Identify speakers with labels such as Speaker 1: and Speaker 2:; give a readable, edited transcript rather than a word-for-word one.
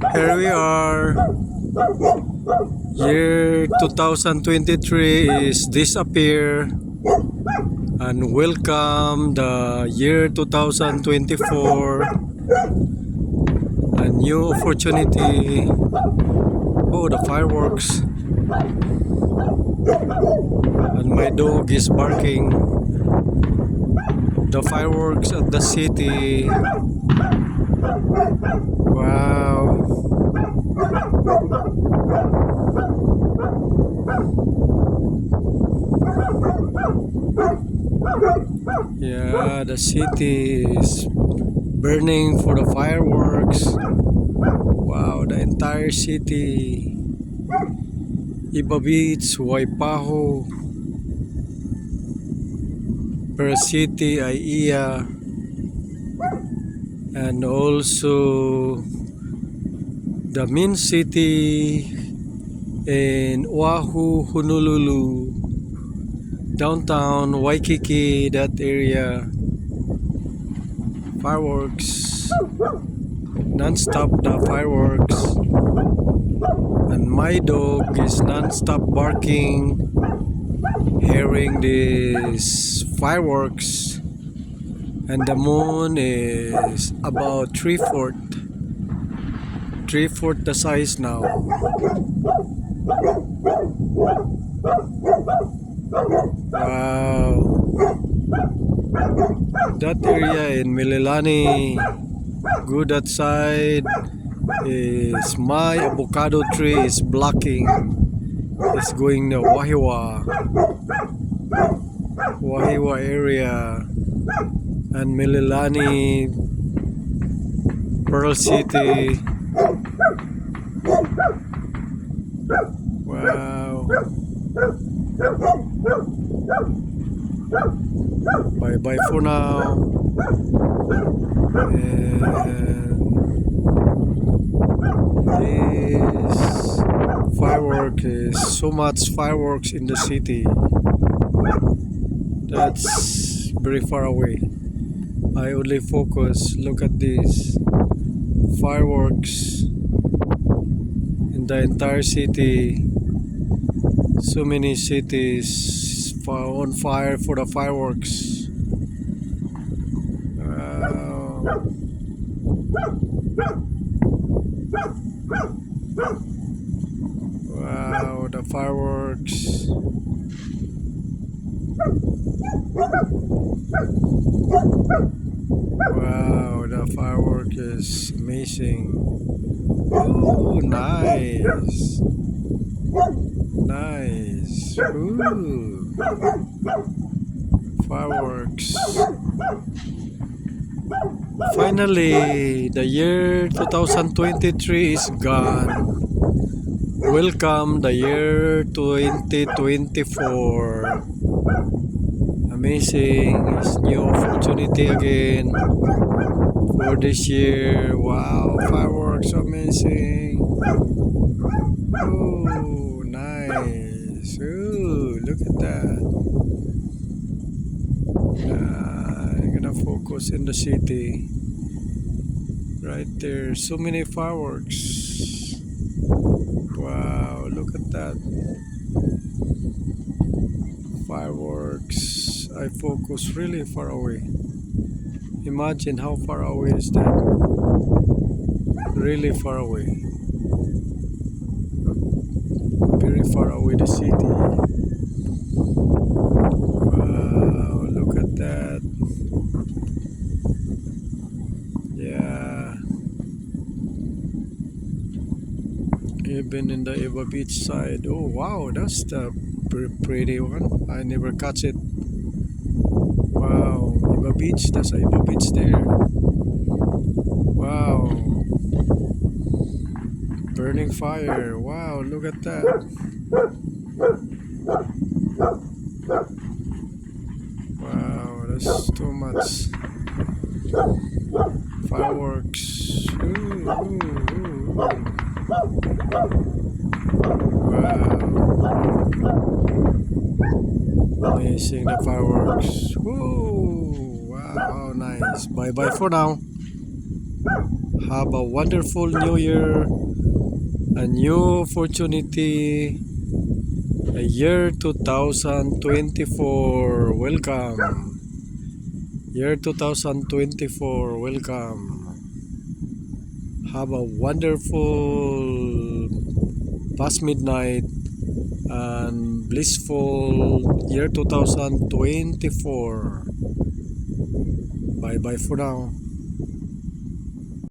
Speaker 1: Here we are. Year 2023 is disappear and welcome the year 2024, a new opportunity. Oh, the fireworks, and my dog is barking. The fireworks at the city. Wow. Yeah, the city is burning for the fireworks. Wow, the entire city. Iba Beach, Waipaho, Per City, Aiea, and also the main city in Oahu, Honolulu, downtown Waikiki, that area. Fireworks, non-stop the fireworks, and my dog is non-stop barking, hearing these fireworks, and the moon is about 3/4 the size now. Wow, that area in Mililani, good outside, is my avocado tree is blocking. It's going to Wahiwa area, and Mililani, Pearl City. Wow. Bye bye for now. And this firework is so much fireworks in the city. That's very far away. I only focus. Look at this fireworks in the entire city. So many cities on fire for the fireworks. Wow. Wow, the fireworks. Wow, the firework is amazing. Oh, nice. Nice. Ooh. Fireworks. Finally, the year 2023 is gone. Welcome the year 2024. Amazing. It's new opportunity again for this year. Wow, fireworks amazing. Oh, nice. Ooh, look at that. I'm gonna focus in the city. Right there, so many fireworks. Wow, look at that. Fireworks. I focus really far away. Imagine how far away is that? Really far away. Very far away the city. Wow, look at that. Yeah. Even in the Iba Beach side. Oh wow, that's the pretty one. I never catch it. Wow, Iba Beach. That's a Iba Beach there. Wow. Burning fire. Wow, look at that. Wow, that's too much. Fireworks. Ooh, ooh, ooh. Wow. Amazing, the fireworks. Woo! Wow, nice. Bye bye for now. Have a wonderful new year, a new opportunity, a year 2024. Welcome. Year 2024. Welcome. Have a wonderful past midnight and blissful year 2024. Bye bye for now.